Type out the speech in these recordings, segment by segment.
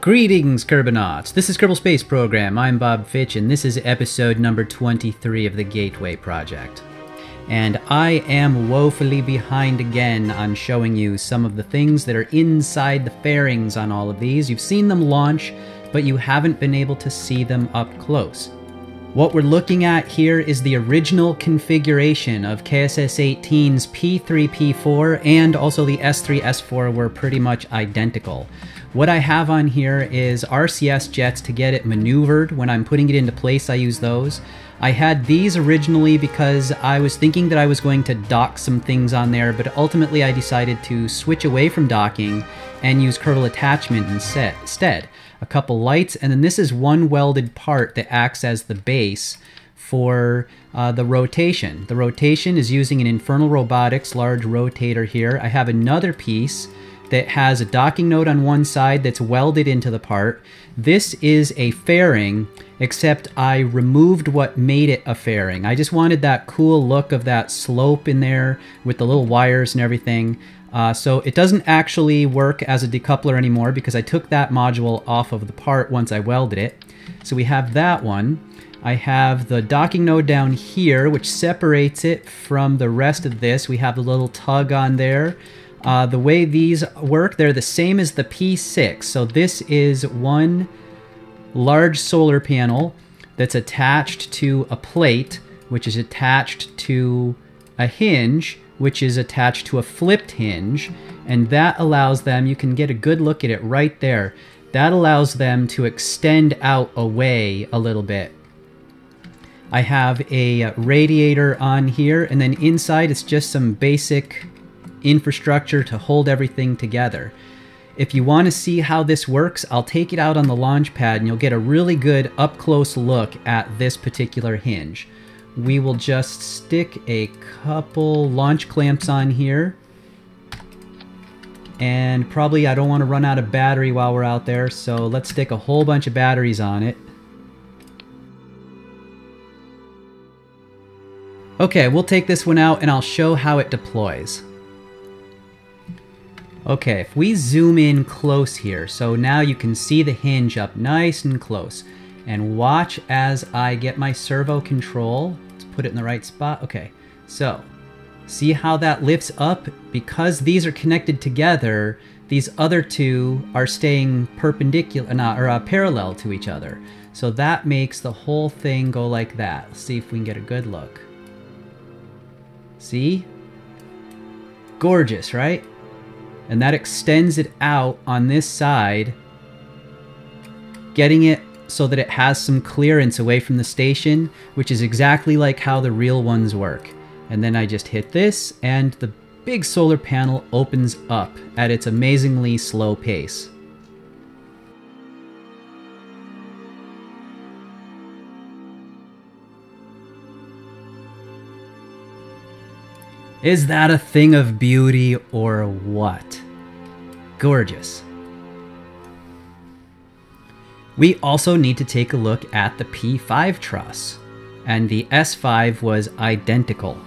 Greetings, Kerbonauts! This is Kerbal Space Program. I'm Bob Fitch, and this is episode number 23 of the Gateway Project. And I am woefully behind again on showing you some of the things that are inside the fairings on all of these. You've seen them launch, but you haven't been able to see them up close. What we're looking at here is the original configuration of KSS-18's P3, P4, and also the S3, S4 were pretty much identical. What I have on here is RCS jets to get it maneuvered. When I'm putting it into place, I use those. I had these originally because I was thinking that I was going to dock some things on there, but ultimately I decided to switch away from docking and use Kerbal attachment instead. A couple lights, and then this is one welded part that acts as the base for the rotation. The rotation is using an Infernal Robotics large rotator here. I have another piece that has a docking node on one side that's welded into the part. This is a fairing, except I removed what made it a fairing. I just wanted that cool look of that slope in there with the little wires and everything. So it doesn't actually work as a decoupler anymore because I took that module off of the part once I welded it. So we have that one. I have the docking node down here, which separates it from the rest of this. We have the little tug on there. The way these work, they're the same as the P6. So this is one large solar panel that's attached to a plate, which is attached to a hinge, which is attached to a flipped hinge, and that allows them, you can get a good look at it right there, that allows them to extend out away a little bit. I have a radiator on here, and then inside it's just some basic infrastructure to hold everything together. If you want to see how this works, I'll take it out on the launch pad and you'll get a really good up-close look at this particular hinge. We will just stick a couple launch clamps on here. And probably I don't want to run out of battery while we're out there, so let's stick a whole bunch of batteries on it. Okay, we'll take this one out and I'll show how it deploys. Okay, if we zoom in close here, so now you can see the hinge up nice and close. And watch as I get my servo control. Let's put it in the right spot. Okay, so see how that lifts up? Because these are connected together, these other two are staying perpendicular, parallel to each other. So that makes the whole thing go like that. Let's see if we can get a good look. See? Gorgeous, right? And that extends it out on this side, getting it so that it has some clearance away from the station, which is exactly like how the real ones work. And then I just hit this, and the big solar panel opens up at its amazingly slow pace. Is that a thing of beauty or what? Gorgeous. We also need to take a look at the P5 truss, and the S5 was identical.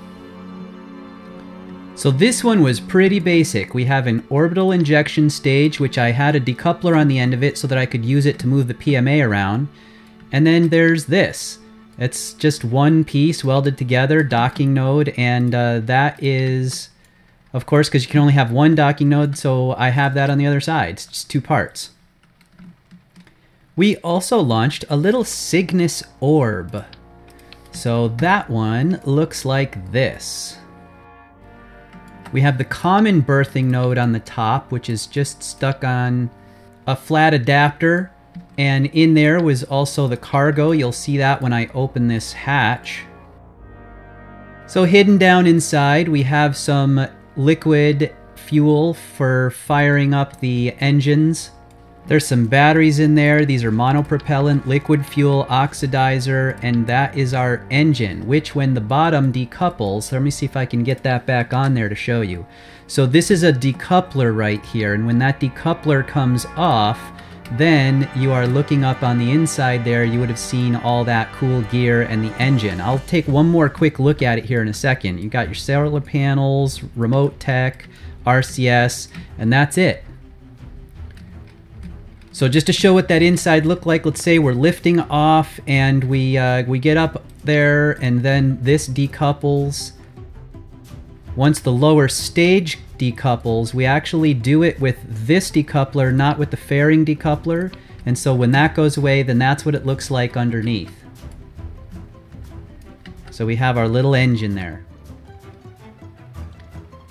So this one was pretty basic. We have an orbital injection stage, which I had a decoupler on the end of it so that I could use it to move the PMA around. And then there's this. It's just one piece welded together, docking node, and that is, of course, because you can only have one docking node, so I have that on the other side. It's just two parts. We also launched a little Cygnus orb. So that one looks like this. We have the common berthing node on the top, which is just stuck on a flat adapter. And in there was also the cargo. You'll see that when I open this hatch. So hidden down inside, we have some liquid fuel for firing up the engines. There's some batteries in there. These are monopropellant, liquid fuel oxidizer, and that is our engine, which when the bottom decouples, let me see if I can get that back on there to show you. So this is a decoupler right here, and when that decoupler comes off, then you are looking up on the inside there, you would have seen all that cool gear and the engine. I'll take one more quick look at it here in a second. You got your solar panels, remote tech, RCS, and that's it. So just to show what that inside looked like, let's say we're lifting off and we get up there and then this decouples. Once the lower stage decouples, we actually do it with this decoupler, not with the fairing decoupler. And so when that goes away, then that's what it looks like underneath. So we have our little engine there.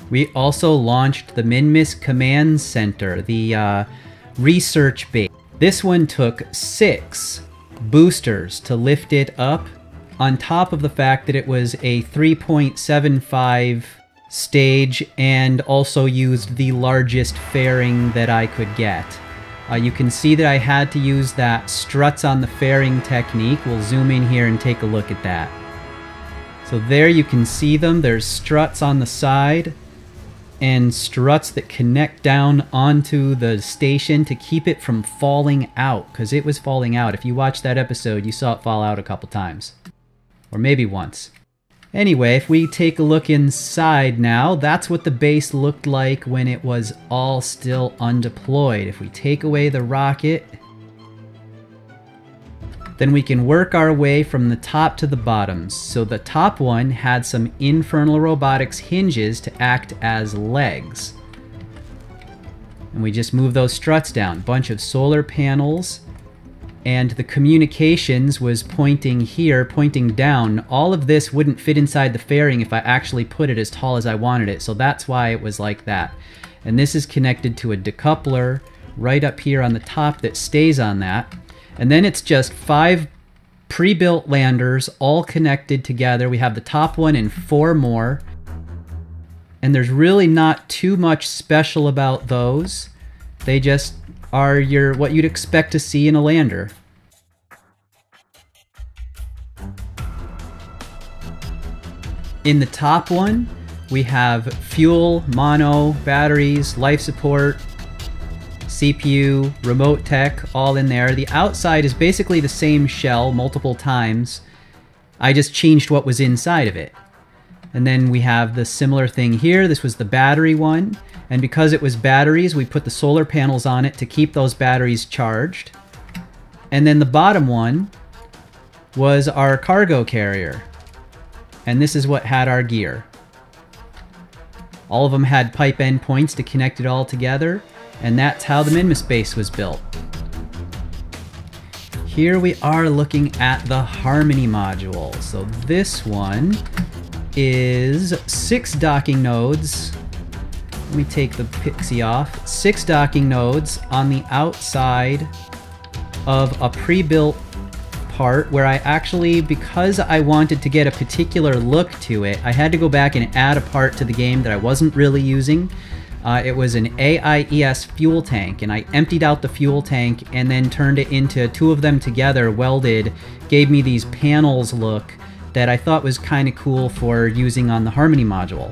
We also launched the Minmus Command Center, the research base. This one took 6 boosters to lift it up, on top of the fact that it was a 3.75 stage and also used the largest fairing that I could get. You can see that I had to use that struts on the fairing technique. We'll zoom in here and take a look at that. So there you can see them. There's struts on the side and struts that connect down onto the station to keep it from falling out, because it was falling out. If you watched that episode, you saw it fall out a couple times. Or maybe once. Anyway, if we take a look inside now, that's what the base looked like when it was all still undeployed. If we take away the rocket, then we can work our way from the top to the bottoms. So the top one had some Infernal Robotics hinges to act as legs. And we just move those struts down. Bunch of solar panels. And the communications was pointing here, pointing down. All of this wouldn't fit inside the fairing if I actually put it as tall as I wanted it. So that's why it was like that. And this is connected to a decoupler right up here on the top that stays on that. And then it's just 5 pre-built landers all connected together. We have the top one and 4 more. And there's really not too much special about those. They just are what you'd expect to see in a lander. In the top one, we have fuel, mono, batteries, life support, CPU, remote tech, all in there. The outside is basically the same shell multiple times. I just changed what was inside of it. And then we have the similar thing here. This was the battery one. And because it was batteries, we put the solar panels on it to keep those batteries charged. And then the bottom one was our cargo carrier. And this is what had our gear. All of them had pipe end points to connect it all together. And that's how the Minmus base was built. Here we are looking at the Harmony module. So this one is 6 docking nodes. Let me take the pixie off. 6 docking nodes on the outside of a pre-built part where I actually, because I wanted to get a particular look to it, I had to go back and add a part to the game that I wasn't really using. It was an AIES fuel tank, and I emptied out the fuel tank and then turned it into 2 of them together, welded, gave me these panels look that I thought was kind of cool for using on the Harmony module.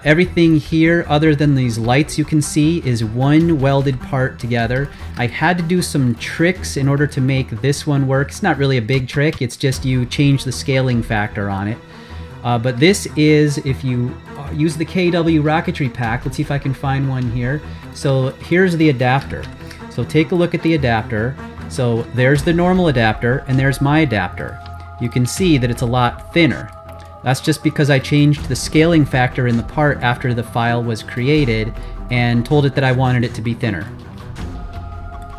Everything here, other than these lights you can see, is one welded part together. I had to do some tricks in order to make this one work. It's not really a big trick, it's just you change the scaling factor on it. But this is, if you use the KW rocketry pack, let's see if I can find one here. So here's the adapter. So take a look at the adapter. So there's the normal adapter, and there's my adapter. You can see that it's a lot thinner. That's just because I changed the scaling factor in the part after the file was created and told it that I wanted it to be thinner.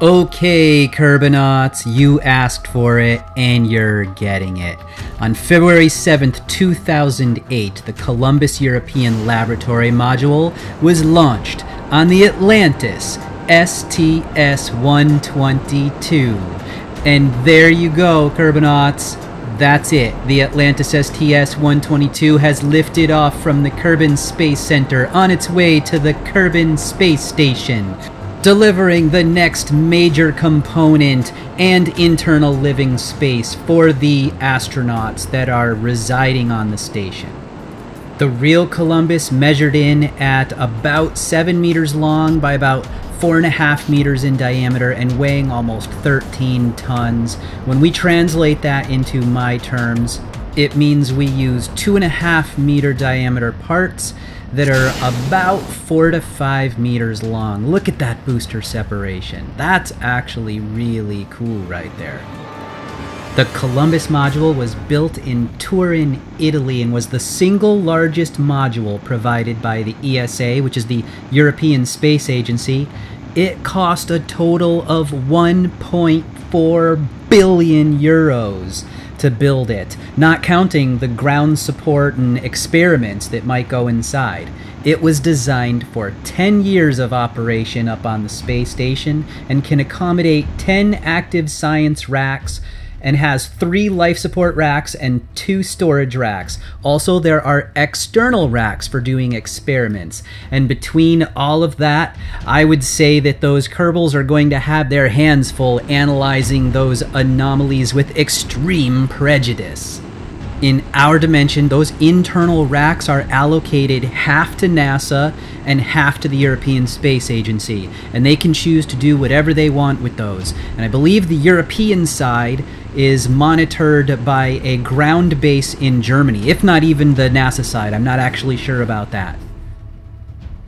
Okay, Kerbonauts, you asked for it and you're getting it. On February 7th, 2008, the Columbus European Laboratory module was launched on the Atlantis STS-122. And there you go, Kerbonauts. That's it. The Atlantis STS-122 has lifted off from the Kerbal Space Center on its way to the Kerbal Space Station, delivering the next major component and internal living space for the astronauts that are residing on the station. The real Columbus measured in at about 7 meters long by about 4.5 meters in diameter and weighing almost 13 tons. When we translate that into my terms, it means we use 2.5 meter diameter parts that are about 4 to 5 meters long. Look at that booster separation. That's actually really cool right there. The Columbus module was built in Turin, Italy, and was the single largest module provided by the ESA, which is the European Space Agency. It cost a total of 1.4 billion euros to build it, not counting the ground support and experiments that might go inside. It was designed for 10 years of operation up on the space station and can accommodate 10 active science racks, and has 3 life support racks and 2 storage racks. Also, there are external racks for doing experiments. And between all of that, I would say that those Kerbals are going to have their hands full analyzing those anomalies with extreme prejudice. In our dimension, those internal racks are allocated half to NASA and half to the European Space Agency, and they can choose to do whatever they want with those. And I believe the European side is monitored by a ground base in Germany, if not even the NASA side. I'm not actually sure about that.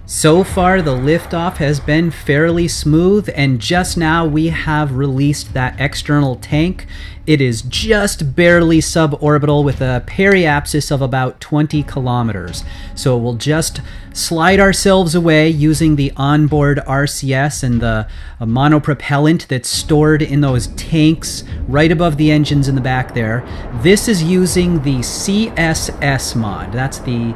So far, the liftoff has been fairly smooth, and just now we have released that external tank. It is just barely suborbital with a periapsis of about 20 kilometers. So we'll just slide ourselves away using the onboard RCS and the monopropellant that's stored in those tanks right above the engines in the back there. This is using the KSS mod. That's the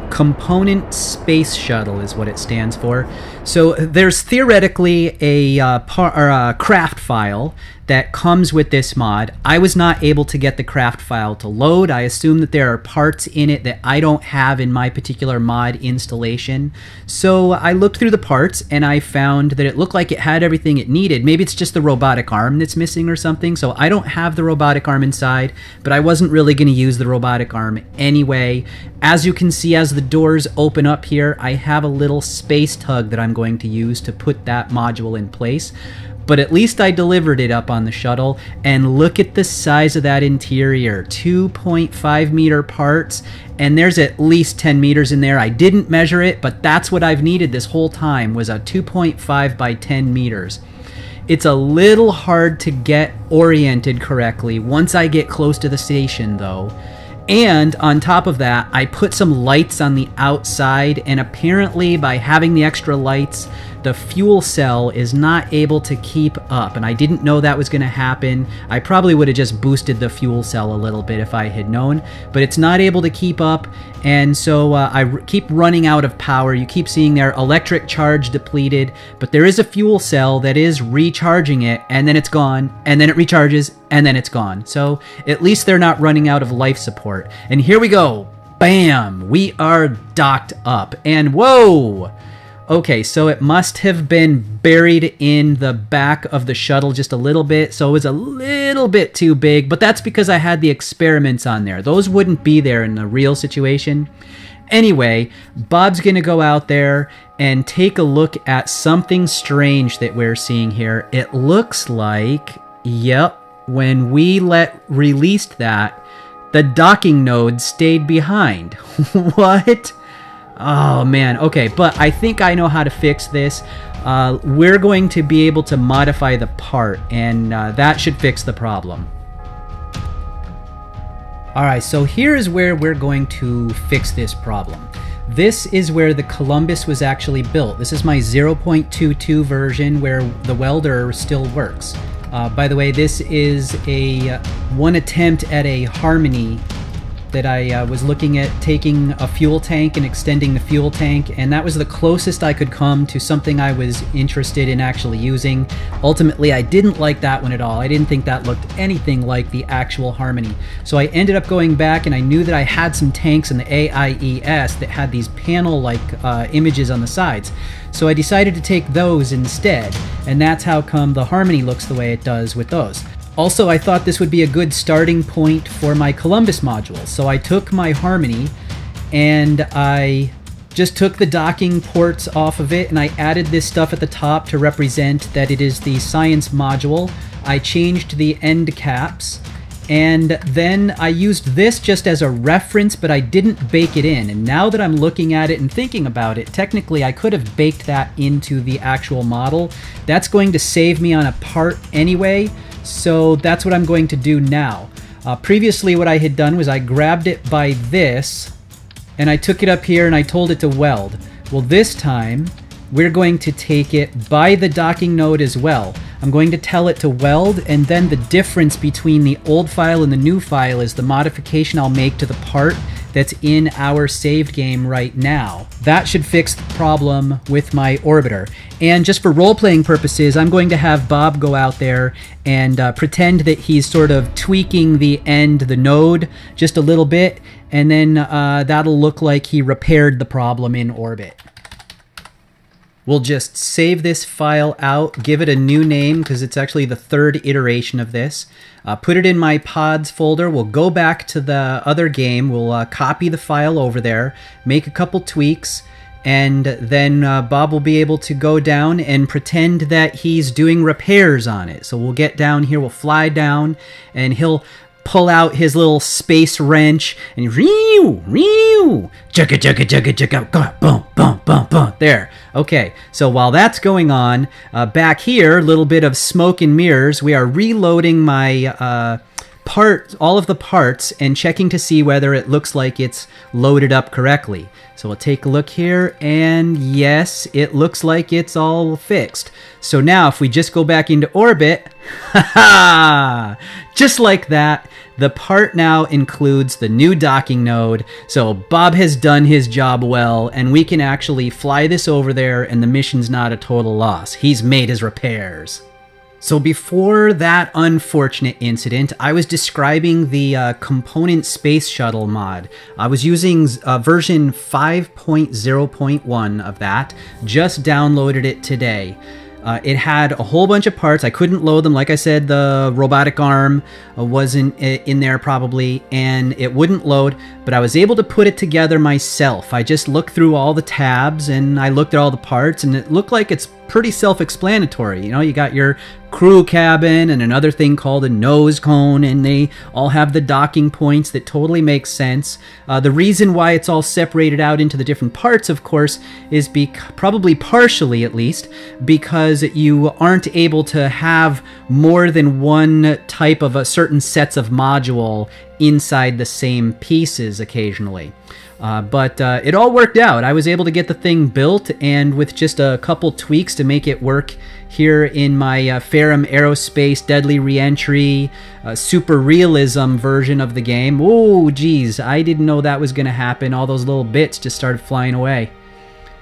Component Space Shuttle is what it stands for. So there's theoretically a craft file that comes with this mod. I was not able to get the craft file to load. I assume that there are parts in it that I don't have in my particular mod installation. So I looked through the parts and I found that it looked like it had everything it needed. Maybe it's just the robotic arm that's missing or something. So I don't have the robotic arm inside, but I wasn't really going to use the robotic arm anyway. As you can see, as the doors open up here, I have a little space tug that I'm going to use to put that module in place. But at least I delivered it up on the shuttle, and look at the size of that interior. 2.5 meter parts, and there's at least 10 meters in there. I didn't measure it, but that's what I've needed this whole time, was a 2.5 by 10 meters. It's a little hard to get oriented correctly once I get close to the station though. And on top of that, I put some lights on the outside, and apparently by having the extra lights, the fuel cell is not able to keep up, and I didn't know that was going to happen. I probably would have just boosted the fuel cell a little bit if I had known, but it's not able to keep up, and so I keep running out of power. You keep seeing their electric charge depleted, but there is a fuel cell that is recharging it, and then it's gone, and then it recharges, and then it's gone. So at least they're not running out of life support. And here we go. Bam! We are docked up, and whoa! Okay, so it must have been buried in the back of the shuttle just a little bit, so it was a little bit too big, but that's because I had the experiments on there. Those wouldn't be there in a real situation. Anyway, Bob's gonna go out there and take a look at something strange that we're seeing here. It looks like, yep, when we released that, the docking node stayed behind. What? Oh man, okay, but I think I know how to fix this. We're going to be able to modify the part, and that should fix the problem. Alright, so here's where we're going to fix this problem. This is where the Columbus was actually built. This is my 0.22 version where the welder still works. By the way, this is one attempt at a harmony that I was looking at taking a fuel tank and extending the fuel tank, and that was the closest I could come to something I was interested in actually using. Ultimately, I didn't like that one at all. I didn't think that looked anything like the actual harmony. So I ended up going back, and I knew that I had some tanks in the AIES that had these panel-like images on the sides. So I decided to take those instead, and that's how come the harmony looks the way it does with those. Also, I thought this would be a good starting point for my Columbus module. So I took my harmony and I just took the docking ports off of it, and I added this stuff at the top to represent that it is the science module. I changed the end caps, And then I used this just as a reference, but I didn't bake it in. And now that I'm looking at it and thinking about it, technically I could have baked that into the actual model. That's going to save me on a part anyway, so that's what I'm going to do now. Previously what I had done was I grabbed it by this, and I took it up here and I told it to weld. Well, this time we're going to take it by the docking node as well. I'm going to tell it to weld, and then the difference between the old file and the new file is the modification I'll make to the part that's in our saved game right now. That should fix the problem with my orbiter. And just for role-playing purposes, I'm going to have Bob go out there and pretend that he's sort of tweaking the node just a little bit, and then that'll look like he repaired the problem in orbit. We'll just save this file out, give it a new name because it's actually the third iteration of this. Put it in my pods folder. We'll go back to the other game. We'll copy the file over there, make a couple tweaks, and then Bob will be able to go down and pretend that he's doing repairs on it. So we'll get down here, we'll fly down, and he'll pull out his little space wrench and boom, boom, boom, boom. There. Okay, so while that's going on, back here, a little bit of smoke and mirrors, we are reloading my all of the parts and checking to see whether it looks like it's loaded up correctly. So we'll take a look here, and yes, it looks like it's all fixed. So now if we just go back into orbit, just like that, the part now includes the new docking node. So Bob has done his job well, and we can actually fly this over there, and the mission's not a total loss. He's made his repairs. So before that unfortunate incident, I was describing the component space shuttle mod. I was using version 5.0.1 of that, just downloaded it today. It had a whole bunch of parts. I couldn't load them. Like I said, the robotic arm wasn't in there probably, and it wouldn't load, but I was able to put it together myself. I just looked through all the tabs, and I looked at all the parts, and it looked like it's pretty self-explanatory. You know, you got your crew cabin and another thing called a nose cone, and they all have the docking points that totally make sense. The reason why it's all separated out into the different parts, of course, is probably partially at least because you aren't able to have more than one type of a certain sets of module inside the same pieces occasionally. But it all worked out. I was able to get the thing built, and with just a couple tweaks to make it work here in my Ferrum Aerospace Deadly Reentry super realism version of the game. Oh, geez, I didn't know that was going to happen. All those little bits just started flying away.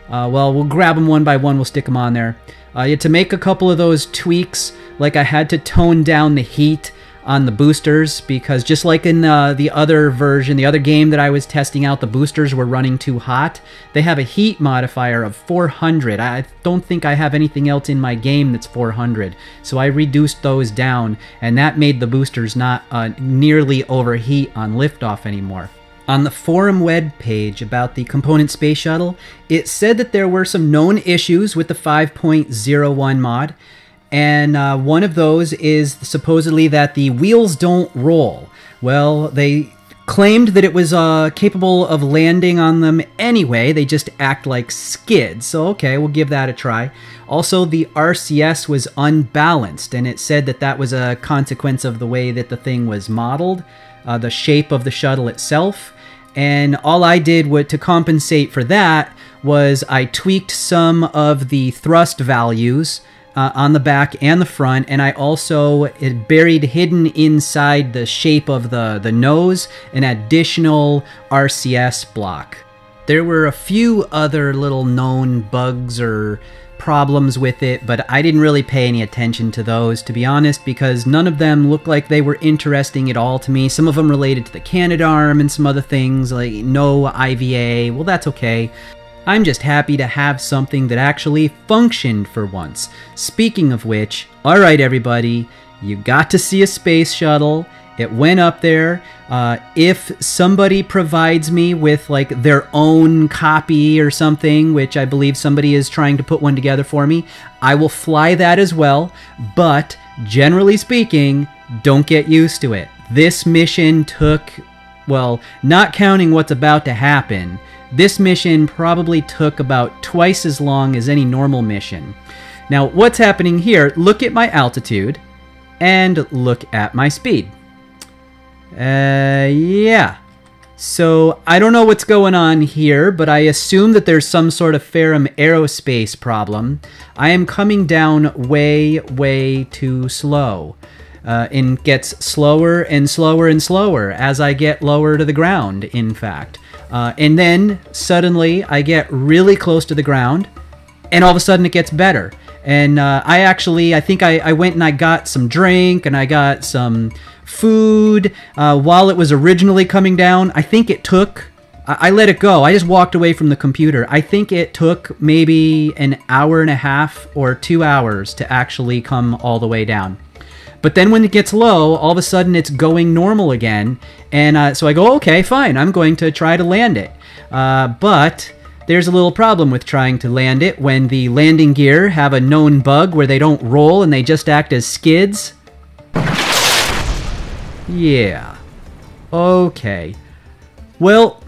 Well, we'll grab them one by one. We'll stick them on there. To make a couple of those tweaks, like I had to tone down the heat on the boosters, because just like in the other version, the other game that I was testing out, the boosters were running too hot. They have a heat modifier of 400. I don't think I have anything else in my game that's 400, so I reduced those down, and that made the boosters not nearly overheat on liftoff anymore. On the forum web page about the component space shuttle, it said that there were some known issues with the 5.01 mod, and one of those is supposedly that the wheels don't roll. Well, they claimed that it was capable of landing on them anyway, they just act like skids, so okay, we'll give that a try. Also, the RCS was unbalanced, and it said that that was a consequence of the way that the thing was modeled, the shape of the shuttle itself. And all I did to compensate for that was I tweaked some of the thrust values on the back and the front, and I also buried hidden inside the shape of the nose an additional RCS block. There were a few other little known bugs or problems with it, but I didn't really pay any attention to those, to be honest, because none of them looked like they were interesting at all to me. Some of them related to the Canadarm and some other things, like no IVA. Well, that's okay. I'm just happy to have something that actually functioned for once. Speaking of which, alright everybody, you got to see a space shuttle. It went up there. If somebody provides me with like their own copy or something, which I believe somebody is trying to put one together for me, I will fly that as well. But generally speaking, don't get used to it. this mission took, well, not counting what's about to happen, this mission probably took about twice as long as any normal mission. Now, what's happening here, look at my altitude, and look at my speed. Yeah. So, I don't know what's going on here, but I assume that there's some sort of Ferrum aerospace problem. I am coming down way, way too slow. And gets slower and slower and slower as I get lower to the ground, in fact. And then, suddenly, I get really close to the ground, and all of a sudden it gets better. And I think I went and I got some drink, and I got some food while it was originally coming down. I think it took, I let it go. I just walked away from the computer. I think it took maybe an hour and a half or 2 hours to actually come all the way down. But then when it gets low, all of a sudden it's going normal again. And so I go, okay, fine, I'm going to try to land it. But there's a little problem with trying to land it when the landing gear have a known bug where they don't roll and they just act as skids. Yeah. Okay. Well,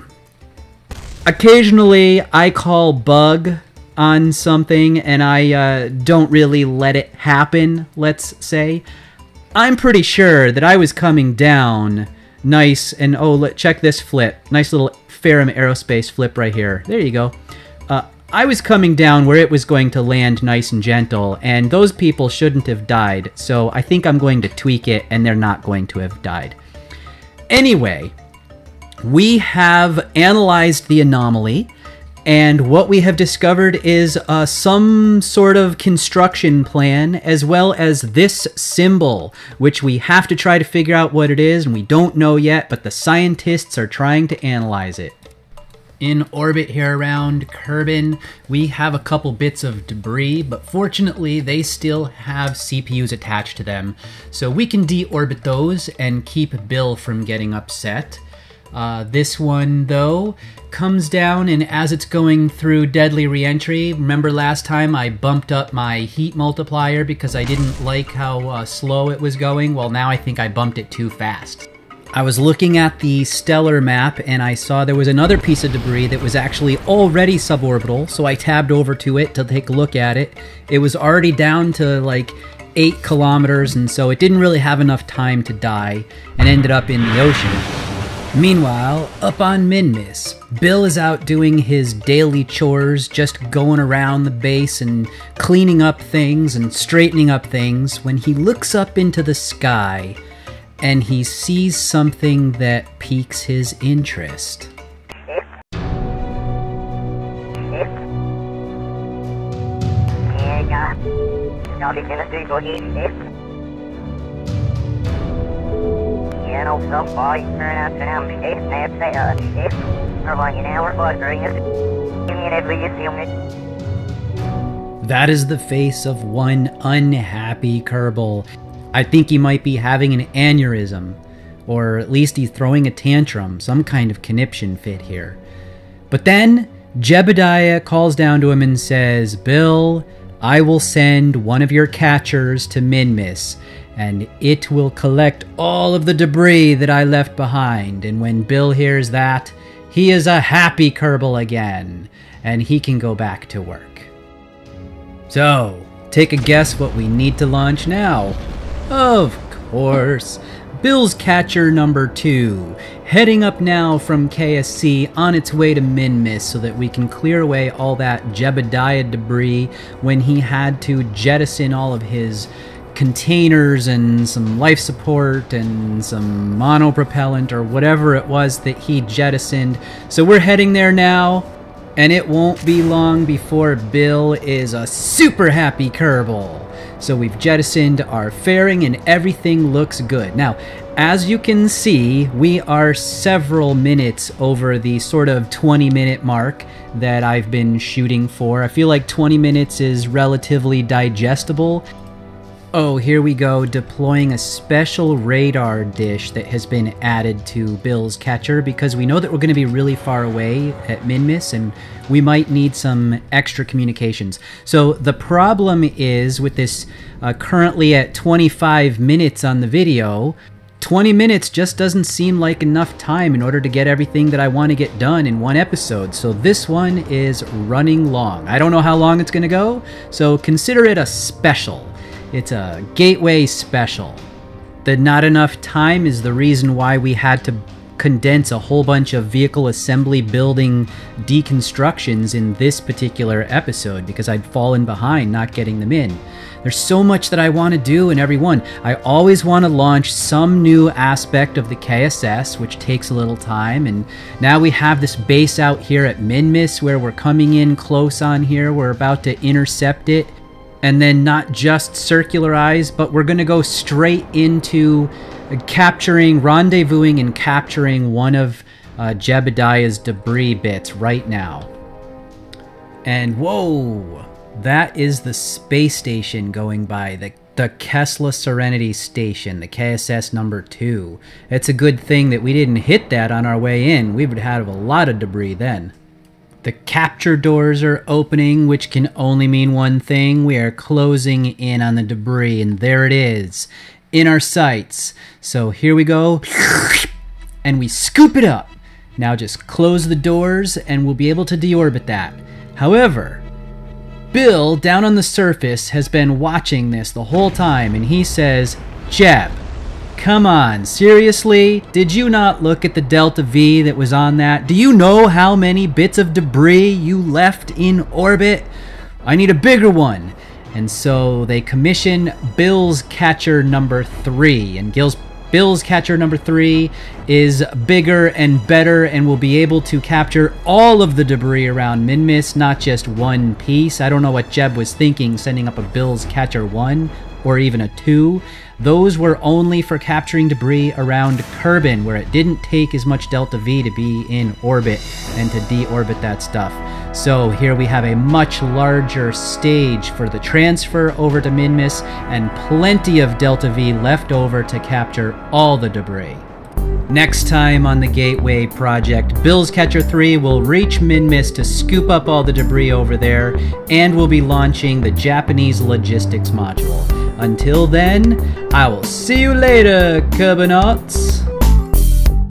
occasionally I call bug on something and I don't really let it happen, let's say. I'm pretty sure that I was coming down nice and, oh, check this flip. Nice little Ferrum aerospace flip right here. There you go. I was coming down where it was going to land nice and gentle, and those people shouldn't have died, so I think I'm going to tweak it, and they're not going to have died. Anyway, we have analyzed the anomaly, and what we have discovered is some sort of construction plan, as well as this symbol, which we have to try to figure out what it is, and we don't know yet, but the scientists are trying to analyze it. In orbit here around Kerbal, we have a couple bits of debris, but fortunately they still have CPUs attached to them, so we can deorbit those and keep Bill from getting upset. This one, though, comes down, and as it's going through deadly reentry, remember last time I bumped up my heat multiplier because I didn't like how slow it was going? Well, now I think I bumped it too fast. I was looking at the stellar map and I saw there was another piece of debris that was actually already suborbital, so I tabbed over to it to take a look at it. It was already down to like 8 kilometers, and so it didn't really have enough time to die and ended up in the ocean. Meanwhile, up on Minmus, Bill is out doing his daily chores, just going around the base and cleaning up things and straightening up things, when he looks up into the sky and he sees something that piques his interest. That is the face of one unhappy Kerbal. I think he might be having an aneurysm, or at least he's throwing a tantrum, some kind of conniption fit here. But then, Jebediah calls down to him and says, "Bill, I will send one of your catchers to Minmus, and it will collect all of the debris that I left behind." And when Bill hears that, he is a happy Kerbal again, and he can go back to work. So, take a guess what we need to launch now. Of course, Bill's catcher number 2, heading up now from KSC on its way to Minmus so that we can clear away all that Jebediah debris when he had to jettison all of his containers and some life support and some monopropellant or whatever it was that he jettisoned. So we're heading there now, and it won't be long before Bill is a super happy Kerbal. So we've jettisoned our fairing and everything looks good. Now, as you can see, we are several minutes over the sort of 20-minute mark that I've been shooting for. I feel like 20 minutes is relatively digestible. Oh, here we go, deploying a special radar dish that has been added to Bill's catcher because we know that we're going to be really far away at Minmus and we might need some extra communications. So the problem is with this currently at 25 minutes on the video, 20 minutes just doesn't seem like enough time in order to get everything that I want to get done in one episode, so this one is running long. I don't know how long it's going to go, so consider it a special. It's a Gateway special. The not enough time is the reason why we had to condense a whole bunch of vehicle assembly building deconstructions in this particular episode, because I'd fallen behind not getting them in. There's so much that I want to do in every one. I always want to launch some new aspect of the KSS, which takes a little time, and now we have this base out here at Minmus where we're coming in close on here. We're about to intercept it, and then not just circularize, but we're going to go straight into rendezvousing and capturing one of Jebediah's debris bits right now. And whoa! That is the space station going by, the Kessler Serenity Station, the KSS number 2. It's a good thing that we didn't hit that on our way in. We would have a lot of debris then. The capture doors are opening, which can only mean one thing. We are closing in on the debris, and there it is, in our sights. So here we go, and we scoop it up. Now just close the doors, and we'll be able to deorbit that. However, Bill, down on the surface, has been watching this the whole time, and he says, Jeb, come on, seriously? Did you not look at the Delta V that was on that? Do you know how many bits of debris you left in orbit? I need a bigger one. And so they commission Bill's Catcher number 3, and Bill's Catcher number 3 is bigger and better and will be able to capture all of the debris around Minmus, not just one piece. I don't know what Jeb was thinking sending up a Bill's Catcher 1 or even a 2. Those were only for capturing debris around Kerbal, where it didn't take as much Delta V to be in orbit and to deorbit that stuff. So here we have a much larger stage for the transfer over to Minmus, and plenty of Delta V left over to capture all the debris. Next time on the Gateway project, Bill's Catcher 3 will reach Minmus to scoop up all the debris over there, and we'll be launching the Japanese logistics module. Until then, I will see you later, Kerbonauts!